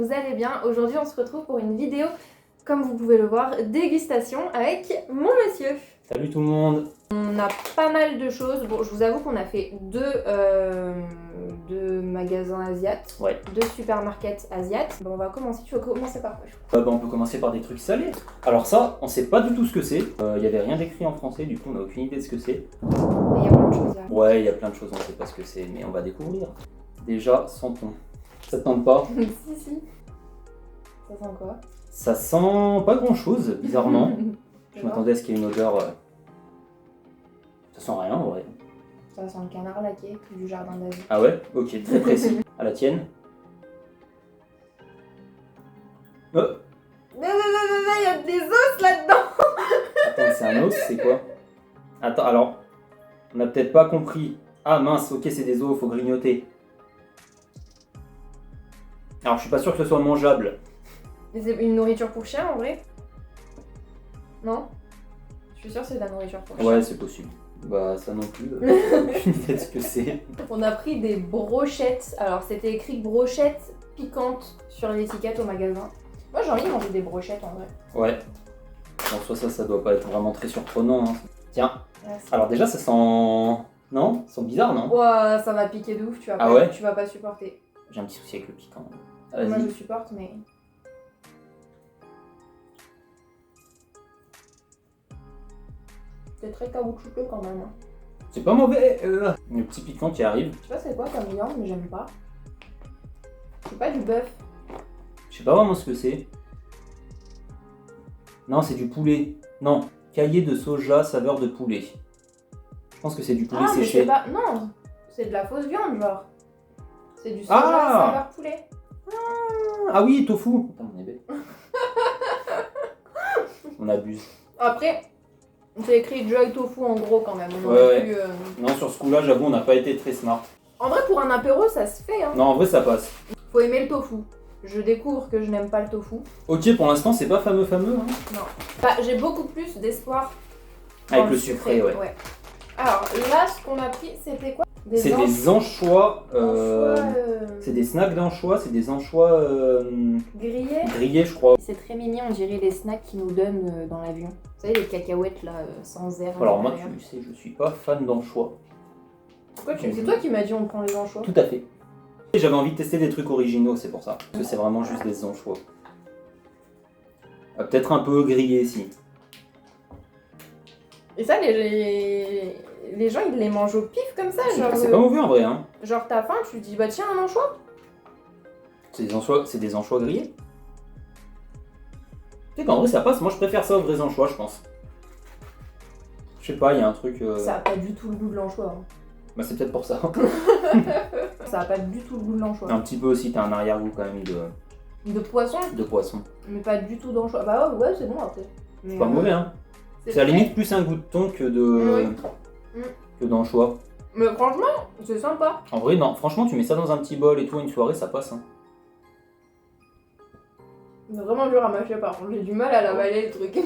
vous allez bien. Aujourd'hui on se retrouve pour une vidéo, comme vous pouvez le voir, dégustation avec mon monsieur. Salut tout le monde. On a pas mal de choses. Bon, je vous avoue qu'on a fait deux magasins asiates, Ouais. deux supermarkets asiates. Bon, on va commencer. Tu veux commencer par quoi? On peut commencer par des trucs salés. Alors ça, on sait pas du tout ce que c'est. Il y avait rien d'écrit en français, du coup on n'a aucune idée de ce que c'est. Il y a plein de choses. Là. Ouais, il y a plein de choses, on sait pas ce que c'est, mais on va découvrir. Déjà, sentons. Ça te tente pas? Si. Ça sent quoi? Ça sent pas grand chose, bizarrement. Je m'attendais à ce qu'il y ait une odeur. Ça sent rien en vrai. Ça sent le canard laqué du jardin d'Asie. Ah ouais? Ok, très précis. À la tienne? Oh. Non, il y a des os là-dedans. Attends, c'est un os, c'est quoi? Attends, alors, on n'a peut-être pas compris. Ah mince, ok, c'est des os, faut grignoter. Alors, je suis pas sûr que ce soit mangeable. C'est une nourriture pour chien en vrai? Non? Je suis sûre que c'est de la nourriture pour chien. Ouais, c'est possible. Bah, ça non plus. Aucune idée de ce que c'est. On a pris des brochettes. Alors, c'était écrit brochettes piquantes sur l'étiquette au magasin. Moi, j'ai envie de manger des brochettes en vrai. Ouais. Bon, soit ça doit pas être vraiment très surprenant. Hein. Tiens. Merci. Alors, déjà, ça sent. Non? Ça sent bizarre, non? Ouah, ça va piquer de ouf, tu vas Ah pas, ouais? tu vas pas supporter. J'ai un petit souci avec le piquant. Moi, Vas-y. je supporte, mais. C'est très caoutchouteux quand même. Hein. C'est pas mauvais. Le petit piquant qui arrive. Je sais pas c'est quoi comme viande, mais j'aime pas. C'est pas du bœuf. Je sais pas vraiment ce que c'est. Non, c'est du poulet. Non, caillé de soja saveur de poulet. Je pense que c'est du poulet Ah, mais séché. c'est pas. Non, c'est de la fausse viande, genre. C'est du soja Ah saveur poulet. Ah oui, tofu. Putain, on est bête. On abuse. Après, c'est écrit Joy Tofu en gros quand même. On Ouais, aurait ouais. pu, Non, sur ce coup-là, j'avoue, on n'a pas été très smart. En vrai, pour un apéro, ça se fait. Hein. Non, en vrai, ça passe. Faut aimer le tofu. Je découvre que je n'aime pas le tofu. Ok, pour l'instant, c'est pas fameux. Hein. Non. Bah, j'ai beaucoup plus d'espoir. Avec dans le sucré, ouais. Alors là, ce qu'on a pris, c'était quoi? C'est des anchois. anchois, C'est des snacks d'anchois, c'est des anchois grillés. grillés, je crois. C'est très mignon, on dirait les snacks qu'ils nous donnent dans l'avion. Vous savez, les cacahuètes là, sans air. à Alors, moi, l'intérieur. tu sais, je suis pas fan d'anchois. Pourquoi c'est toi qui m'as dit on prend les anchois? Tout à fait. J'avais envie de tester des trucs originaux, c'est pour ça. Parce que c'est vraiment juste des anchois. Peut-être un peu grillé, si. Et ça, les gens, ils les mangent au pif comme ça, genre. C'est pas mauvais en vrai, hein. Genre, t'as faim, tu te dis, bah tiens, un anchois. C'est des anchois grillés. Tu sais qu'en vrai, ça passe. Moi, je préfère ça aux vrais anchois, je pense. Je sais pas, il y a un truc. Ça a pas du tout le goût de l'anchois. Hein. Bah, c'est peut-être pour ça. Ça a pas du tout le goût de l'anchois. Un petit peu aussi, t'as un arrière-goût quand même De poisson, de poisson. mais pas du tout d'anchois. Bah ouais, c'est bon après. C'est pas mauvais, hein. C'est à la limite plus un goût de thon que que d'anchois. Mais franchement, c'est sympa. En vrai, non. Franchement, tu mets ça dans un petit bol et tout, une soirée, ça passe. Hein. C'est vraiment dur à mâcher par contre, j'ai du mal à l'avaler le truc.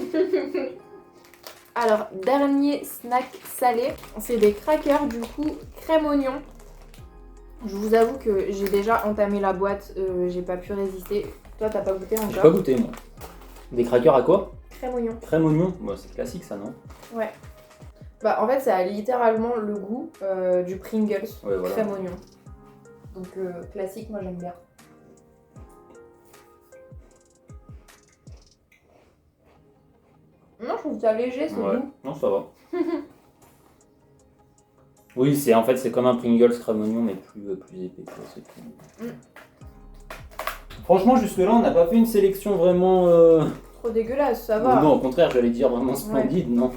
Alors, dernier snack salé, c'est des crackers du coup crème oignon. Je vous avoue que j'ai déjà entamé la boîte, j'ai pas pu résister. Toi, t'as pas goûté J'ai encore? pas goûté, moi. Des crackers à quoi? Crème oignon. Crème oignon. Bah, c'est classique, ça, non? Ouais. Bah, en fait, ça a littéralement le goût du Pringles, Ouais, voilà. crème oignon. Donc, classique, moi j'aime bien. Non, je trouve ça léger ce Ouais. goût. Non, ça va. Oui, c'est en fait c'est comme un Pringles crème oignon mais plus épais. Quoi, c'est tout. Franchement, jusque là, on n'a pas fait une sélection vraiment. Trop dégueulasse, ça va. Non, au contraire, j'allais dire vraiment splendide, non.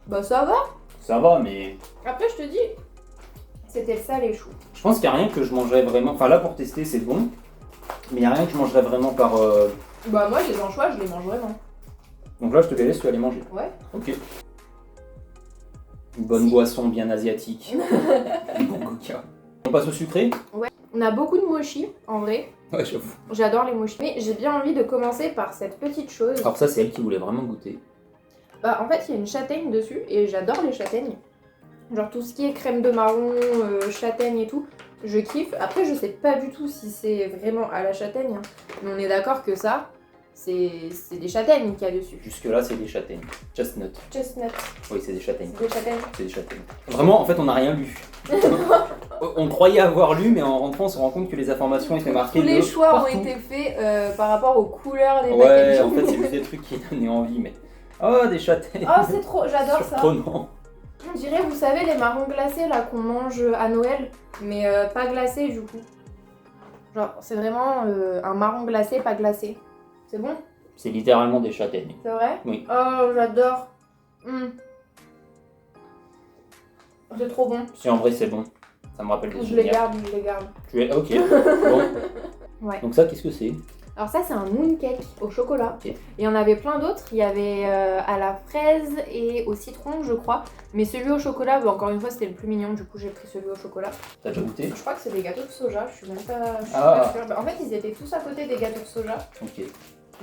Bah, ça va. Ça va, mais Après, je te dis, c'était le salé chou. je pense qu'il n'y a rien que je mangerais vraiment. Enfin, là pour tester, c'est bon, mais il n'y a rien que je mangerais vraiment par. Bah, moi, les anchois, je les mange vraiment. Donc là, je te les laisse, tu vas les manger. Ouais. Ok. Une bonne boisson bien asiatique. Un bon coca. On passe au sucré? On a beaucoup de mochi, en vrai. Ouais, j'avoue. J'adore les mochis. Mais j'ai bien envie de commencer par cette petite chose. Alors ça, c'est elle qui voulait vraiment goûter. Bah, en fait, il y a une châtaigne dessus et j'adore les châtaignes. Genre tout ce qui est crème de marron, châtaigne et tout. Je kiffe. Après, je sais pas du tout si c'est vraiment à la châtaigne. Hein. Mais on est d'accord que ça, c'est des châtaignes qu'il y a dessus. Jusque-là, c'est des châtaignes. Chestnut. Chestnut. Oui, c'est des châtaignes. C'est des châtaignes. C'est des châtaignes. Vraiment, en fait, on n'a rien lu. On croyait avoir lu, mais en rentrant, on se rend compte que les informations étaient marquées. Tous les de choix partout. ont été faits par rapport aux couleurs des Ouais, paquets. en fait, c'est juste des trucs qui donnaient envie, mais. Oh, des châtaignes. Oh, c'est trop, j'adore ça. Surprenant. On dirait, vous savez, les marrons glacés là qu'on mange à Noël, mais pas glacés du coup. Genre, c'est vraiment un marron glacé, pas glacé. C'est bon? C'est littéralement des châtaignes. C'est vrai? Oui. Oh, j'adore. C'est trop bon. Si en vrai c'est bon, ça me rappelle des Je souvenirs. les garde, je les garde. Tu es ok. Bon. Ouais. Donc ça, qu'est-ce que c'est? Alors ça, c'est un mooncake au chocolat. Ok. Et il y en avait plein d'autres. Il y avait à la fraise et au citron, je crois. Mais celui au chocolat, bah, encore une fois, c'était le plus mignon. Du coup, j'ai pris celui au chocolat. T'as déjà goûté? Je crois que c'est des gâteaux de soja. Je suis même pas, Ah. sûre. Bah, en fait, ils étaient tous à côté des gâteaux de soja. Ok.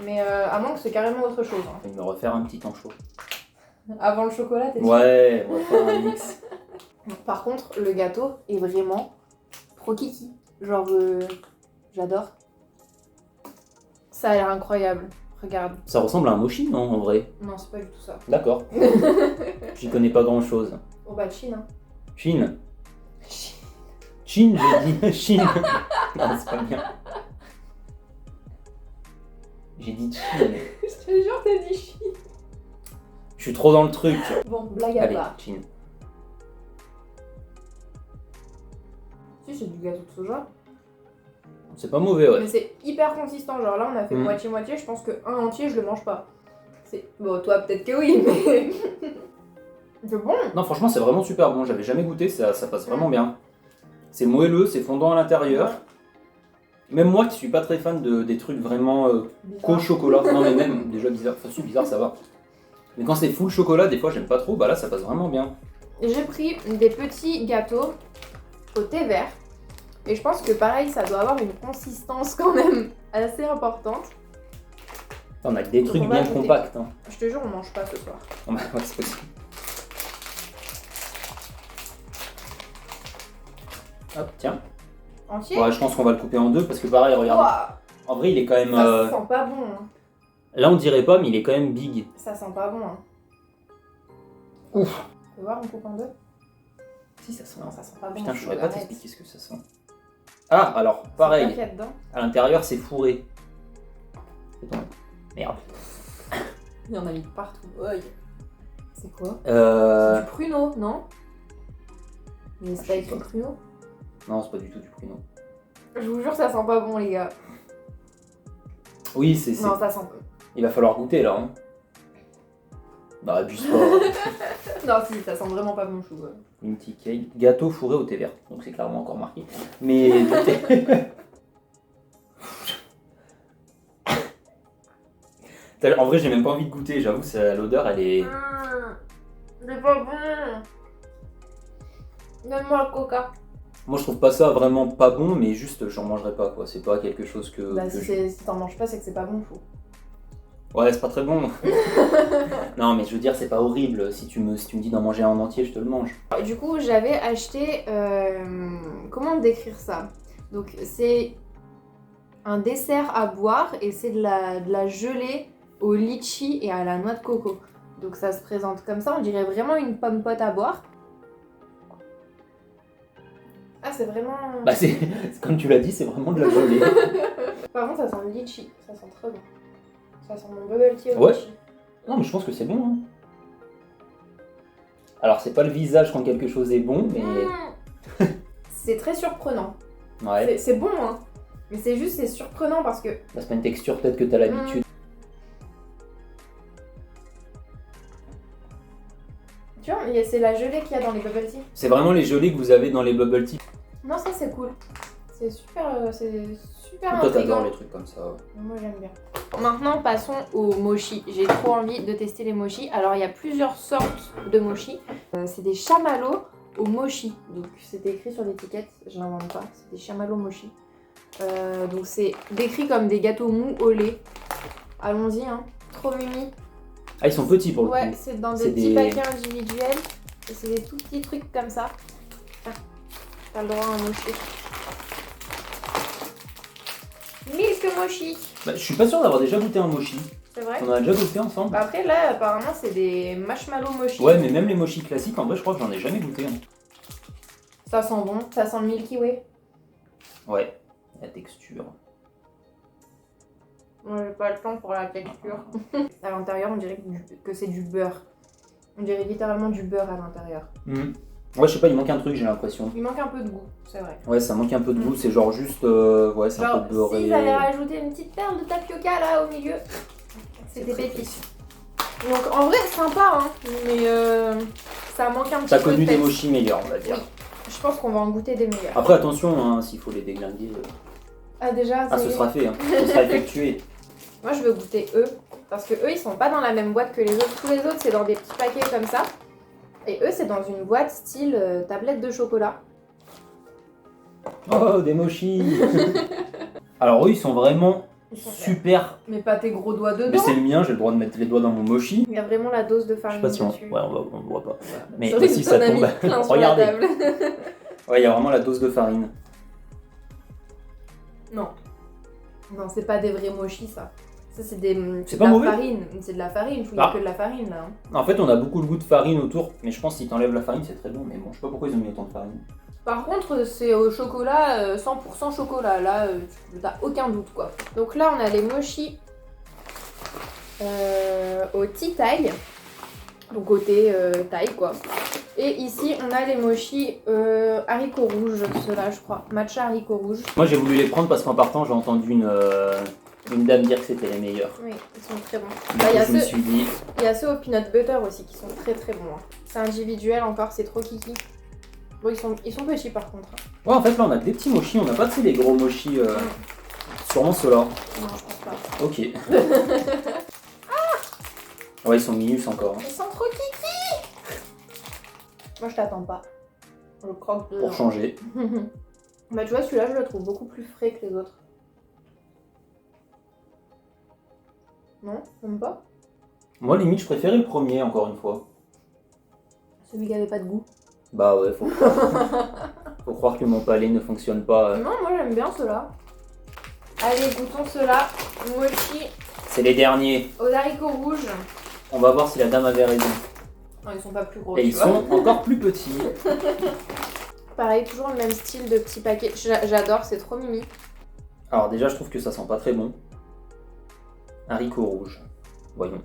Mais à moins que c'est carrément autre chose. Hein. Je vais me refaire un petit temps chaud. Avant le chocolat, t'es sûr? Ouais, on va faire un mix. Par contre, le gâteau est vraiment trop kiki. Genre, j'adore. Ça a l'air incroyable. Regarde. Ça ressemble à un mochi, non, en vrai? Non, c'est pas du tout ça. D'accord. J'y connais pas grand chose. Oh bah, Chine. Hein. Chine. Chine, j'ai dit Chine. Non, c'est pas bien. J'ai dit Chine. Je te jure, t'as dit Chine. Je suis trop dans le truc. Bon, blague à Allez, part. Chine. Si, c'est du gâteau de soja. C'est pas mauvais, ouais. Mais c'est hyper consistant. Genre là, on a fait moitié-moitié. Je pense que un entier, je le mange pas. Bon, toi, peut-être que oui, mais. C'est bon. Non, franchement, c'est vraiment super bon. J'avais jamais goûté, ça passe vraiment bien. C'est moelleux, c'est fondant à l'intérieur. Même moi qui suis pas très fan des trucs vraiment qu'au chocolat. Non, mais même déjà bizarre. Enfin, si, bizarre, ça va. Mais quand c'est full chocolat, des fois, j'aime pas trop. Bah là, ça passe vraiment bien. J'ai pris des petits gâteaux au thé vert. Et je pense que pareil, ça doit avoir une consistance quand même assez importante. On a que des Donc, trucs on va bien goûter. compacts. Hein. Je te jure, on mange pas ce soir. Ouais, c'est possible. Hop, tiens. Entier? Ouais, je pense qu'on va le couper en deux parce que pareil, regarde. Ouah, En vrai, il est quand même. ça sent pas bon. Hein. Là, on dirait pas, mais il est quand même big. Ça sent pas bon. Hein. Ouf. Tu peux voir, on coupe en deux? Si, ça sent. Non, ça sent pas bon. Putain, je saurais pas Arrête. t'expliquer ce que ça sent. Ah, alors, C'est quoi pareil. qu'il y a dedans? À l'intérieur, c'est fourré. C'est bon. Merde. Il y en a mis partout. Oi. C'est quoi? C'est du pruneau, non? Mais c'est pas je sais écrit pas. pruneau? Non, c'est pas du tout du pruneau. Je vous jure, ça sent pas bon, les gars. Oui, c'est. Non, ça sent pas. Il va falloir goûter là. Hein. Bah, abuse pas. Non, si, ça sent vraiment pas bon, je trouve. Minty cake. Gâteau fourré au thé vert. Donc, c'est clairement encore marqué. Mais. En vrai, j'ai même pas envie de goûter. J'avoue, l'odeur, elle est. C'est pas bon. Donne-moi le coca. Moi, je trouve pas ça vraiment pas bon, mais juste, j'en mangerai pas quoi. C'est pas quelque chose que. Bah, que si t'en manges pas, c'est que c'est pas bon, fou. Ouais, c'est pas très bon. Non, mais je veux dire, c'est pas horrible. Si tu me dis d'en manger un en entier, je te le mange. Du coup, j'avais acheté. Comment décrire ça? Donc, c'est un dessert à boire et c'est de la gelée au litchi et à la noix de coco. Donc, ça se présente comme ça. On dirait vraiment une pomme pote à boire. Ah, c'est vraiment. Bah, c'est comme tu l'as dit, c'est vraiment de la gelée. Par contre, ça sent le litchi. Ça sent très bon. Ça sent mon bubble tea au Ouais. litchi. Non, mais je pense que c'est bon. Hein. Alors, c'est pas le visage quand quelque chose est bon, mais. C'est très surprenant. Ouais. C'est bon, hein. Mais c'est juste, c'est surprenant parce que. Bah, c'est pas une texture peut-être que t'as l'habitude. Tu vois, c'est la gelée qu'il y a dans les bubble tea. C'est vraiment les gelées que vous avez dans les bubble tea. Non, ça c'est cool. C'est super Toi, intriguant. t'adores les trucs comme ça. Moi j'aime bien. Maintenant, passons aux mochi. J'ai trop envie de tester les mochi. Alors, il y a plusieurs sortes de mochi. C'est des chamallows au mochi. Donc, c'est écrit sur l'étiquette. Je l'invente pas. C'est des chamallows mochi. Donc, c'est décrit comme des gâteaux mous au lait. Allons-y, hein. Trop mimi. Ah, ils sont petits pour le Ouais, coup. c'est dans C'est des petits des- paquets individuels. Et c'est des tout petits trucs comme ça. Ah, t'as le droit à un mochi. quelques mochis. Bah, je suis pas sûr d'avoir déjà goûté un mochi. C'est vrai. On en a déjà goûté ensemble. Bah après là apparemment c'est des marshmallow mochi. Ouais, mais même les mochis classiques, en vrai, je crois que j'en ai jamais goûté. Hein. Ça sent bon, ça sent le Milky Way. Ouais, la texture. Moi j'ai pas le temps pour la texture. À l'intérieur on dirait que c'est du beurre. On dirait littéralement du beurre à l'intérieur. Ouais, je sais pas, il manque un truc, j'ai l'impression. Il manque un peu de goût, c'est vrai. Ouais, ça manque un peu de goût, c'est genre juste. Ouais, c'est un peu beurré. S'ils avaient rajouté une petite perle de tapioca là au milieu, c'était pépice. Donc en vrai, sympa, hein, mais ça manque un petit peu. T'as connu de des peps. mochis meilleurs, on va dire. Oui. Je pense qu'on va en goûter des meilleurs. Après, attention, hein, s'il faut les déglinguer. Ah déjà, Ah, ce sera fait, hein. Ce sera effectué. Moi je veux goûter eux, parce que eux ils sont pas dans la même boîte que les autres. Tous les autres c'est dans des petits paquets comme ça. Et eux c'est dans une boîte style tablette de chocolat. Oh, des mochis. Alors, eux, ils sont vraiment super. Mais pas tes gros doigts dedans. Mais c'est le mien, j'ai le droit de mettre les doigts dans mon mochi. Il y a vraiment la dose de Je sais farine pas si on. dessus. Ouais, on voit pas. Mais Sorry, si t'en ça as mis tombe. plein sur la Regardez. table. Ouais, il y a vraiment la dose de farine. Non. Non, c'est pas des vrais mochis ça. Ça c'est des. C'est de pas la mauvais. farine. C'est de la farine, il faut que de la farine là. Hein. En fait, on a beaucoup le goût de farine autour, mais je pense que si t'enlèves la farine, c'est très bon. Mais bon, je sais pas pourquoi ils ont mis autant de farine. Par contre, c'est au chocolat, 100% chocolat. Là, t'as aucun doute quoi. Donc là, on a les mochis au tea taille. Donc au thé taille quoi. Et ici, on a les mochis haricots rouges, ceux-là, je crois. Matcha haricots rouges. Moi, j'ai voulu les prendre parce qu'en partant, j'ai entendu une dame dire que c'était les meilleurs. Oui, ils sont très bons. Du Bah, coup, y a je me ceux- suis dit. Il y a ceux au peanut butter aussi qui sont très très bons. Hein. C'est individuel encore, c'est trop kiki. Bon, ils sont petits par contre. Hein. Ouais, en fait, là, on a des petits mochis, on n'a pas les gros mochis. Sûrement ceux-là. Non, je pense pas. Ok. Ouais, ils sont minus encore. Hein. Ils sont trop kiki. Moi, je t'attends pas. Je croque dedans. Pour changer. Bah, tu vois, celui-là, je le trouve beaucoup plus frais que les autres. Non, même pas. Moi, limite, je préférais le premier, encore une fois. Celui qui avait pas de goût. Bah ouais, faut croire. Faut croire que mon palais ne fonctionne pas. Non, moi, j'aime bien ceux-là. Allez, goûtons ceux-là. Mochi C'est les derniers. aux haricots rouges. On va voir si la dame avait raison. Non, ils sont pas plus gros. Et tu ils vois. sont encore plus petits. Pareil, toujours le même style de petits paquets. J'adore, c'est trop mimi. Alors déjà, je trouve que ça sent pas très bon. Haricot rouge. Voyons.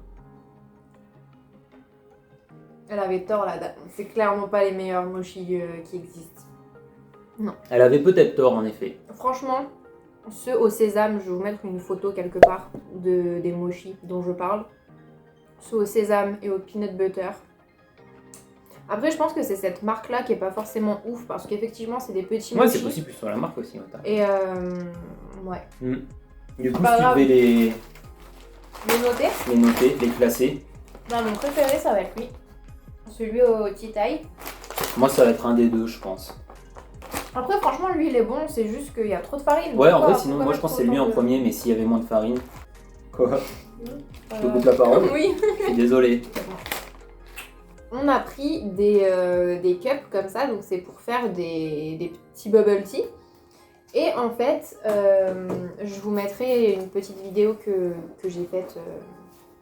Elle avait tort là, c'est clairement pas les meilleurs mochis qui existent. Elle avait peut-être tort, en effet. Franchement, ceux au sésame, je vais vous mettre une photo quelque part des mochis dont je parle. Ceux au sésame et au peanut butter. Après, je pense que c'est cette marque-là qui est pas forcément ouf parce qu'effectivement, c'est des petits Ouais, mochis. c'est possible sur la marque aussi. Ouais, t'as- Et ouais. Du coup, Pas si tu grave. devais Les noter. les noter, les classer, Ben, mon préféré, ça va être lui. Celui au tea taille. moi ça va être un des deux, je pense. Après, franchement, lui, il est bon, c'est juste qu'il y a trop de farine. Ouais, en Pourquoi- vrai, sinon, pourquoi moi je mettre pense que c'est lui autant en de- premier, mais s'il y avait moins de farine. Quoi Je te Euh, coupe la parole. Oui. Je suis désolé. On a pris des cups comme ça, donc c'est pour faire des petits bubble tea. Et en fait, je vous mettrai une petite vidéo que j'ai faite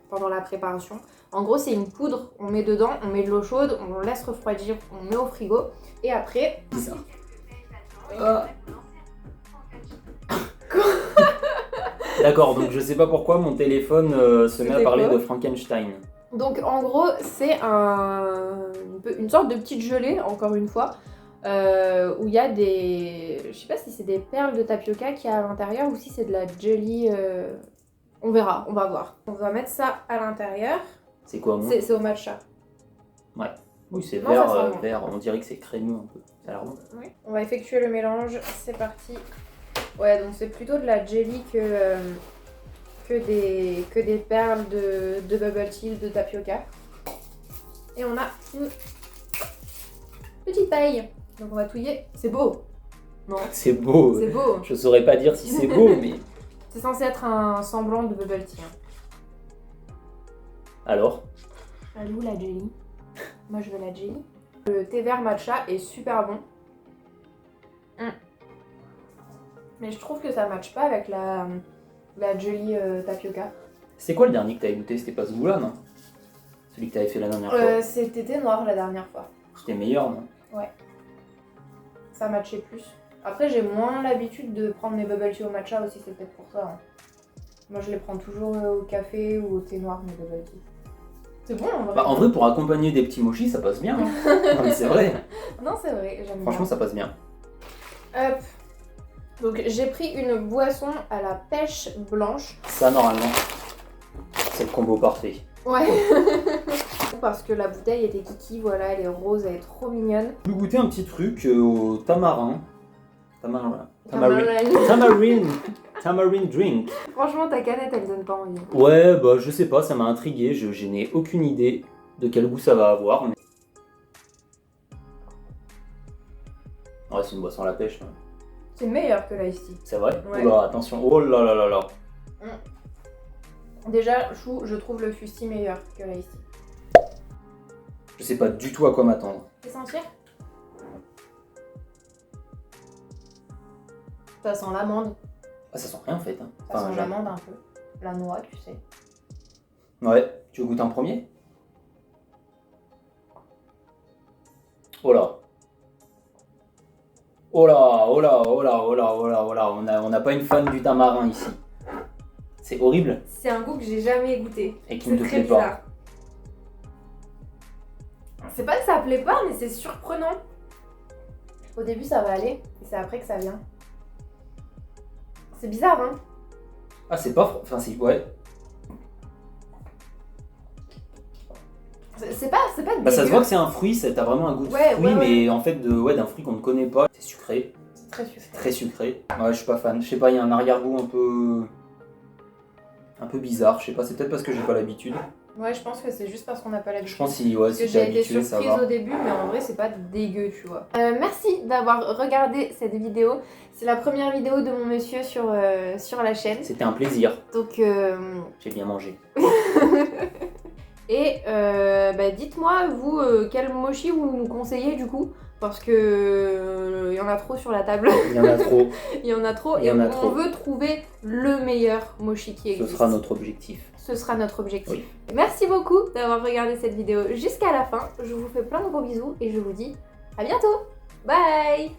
pendant la préparation. En gros, c'est une poudre, on met dedans, on met de l'eau chaude, on laisse refroidir, on met au frigo. Et après... Bizarre. D'accord, donc je sais pas pourquoi mon téléphone se met à C'était parler quoi de Frankenstein. Donc en gros, c'est une sorte de petite gelée, encore une fois, où il y a des... Je sais pas si c'est des perles de tapioca qu'il y a à l'intérieur ou si c'est de la jelly... On verra, on va voir. On va mettre ça à l'intérieur. C'est quoi, moi C'est au matcha. Oui, c'est Non, vert, ça sent bon. vert, on dirait que c'est crémeux un peu. Ça a l'air bon. Oui. On va effectuer le mélange, c'est parti. Ouais, donc c'est plutôt de la jelly que des perles de bubble tea, de tapioca. Et on a une petite taille. Donc on va touiller. C'est beau. Non, C'est beau. c'est beau. Je saurais pas dire si c'est beau, mais... C'est censé être un semblant de bubble tea. Hein. Alors Elle est où la jelly? Moi je veux la jelly. Le thé vert matcha est super bon. Mais je trouve que ça matche pas avec La jelly tapioca. C'est quoi le dernier que t'avais goûté? C'était pas ce goût-là, non? Celui que t'avais fait la dernière fois. C'était thé noir la dernière fois. C'était meilleur, non? Ouais. Ça matchait plus. Après, j'ai moins l'habitude de prendre mes bubble tea au matcha aussi, c'est peut-être pour ça. Hein. Moi, je les prends toujours au café ou au thé noir, mes bubble tea. C'est bon en vrai. Bah, en vrai, pour accompagner des petits mochis, ça passe bien. Hein. Non, mais c'est vrai. Non, c'est vrai, j'aime bien. Franchement, ça passe bien. Hop. Donc, j'ai pris une boisson à la pêche blanche. Ça, normalement, c'est le combo parfait. Ouais. Parce que la bouteille était kiki, voilà, elle est rose, elle est trop mignonne. Je vais goûter un petit truc au tamarin. Tamarine. Tamarine drink. Franchement, ta canette, elle donne pas envie. Ouais, bah je sais pas, ça m'a intrigué. Je n'ai aucune idée de quel goût ça va avoir. Mais... Ouais, c'est une boisson à la pêche. Hein. C'est meilleur que l'ice tea. C'est vrai? Ouais. Oula, attention. Oh là là là là. Déjà, chou, je trouve le fusti meilleur que l'ice tea. Je sais pas du tout à quoi m'attendre. C'est sentir? Ça sent l'amande. Ah, ça sent rien en fait. Hein. Ça sent genre- l'amande un peu. La noix, tu sais. Ouais, tu veux goûter en premier? Oh là. Oh là, oh là, oh là, oh là, oh là, oh là. On n'a pas une fan du tamarin ici. C'est horrible C'est un goût que j'ai jamais goûté. et qui ne C'est te très plaît pas. bizarre. C'est pas que ça plaît pas, mais c'est surprenant. Au début, ça va aller, et c'est après que ça vient. C'est bizarre, hein? Ah, c'est pas. Enfin, c'est. Ouais. C'est pas Bah, ça se dégueu. voit que c'est un fruit, t'as vraiment un goût de Ouais, fruit, ouais, ouais. mais en fait, d'un fruit qu'on ne connaît pas. C'est sucré, C'est très sucré. très sucré. Ouais, je suis pas fan. Je sais pas, il y a un arrière-goût un peu bizarre. Je sais pas, c'est peut-être parce que j'ai pas l'habitude. Ouais, je pense que c'est juste parce qu'on n'a pas l'habitude. Je pense si, ouais, Parce que si t'es j'ai été habitué, ça surprise va. au début, mais en vrai, c'est pas dégueu, tu vois. Merci d'avoir regardé cette vidéo. C'est la première vidéo de mon monsieur sur la chaîne. C'était un plaisir. Donc, J'ai bien mangé. et bah, dites-moi, vous, quel mochi vous nous conseillez du coup? Parce que y en a trop sur la table. Il y en a trop. Il y en a trop. Il y en et a on trop. veut trouver le meilleur mochi qui Ce existe. sera notre objectif. Ce sera notre objectif. Oui. Merci beaucoup d'avoir regardé cette vidéo jusqu'à la fin. Je vous fais plein de gros bisous et je vous dis à bientôt. Bye!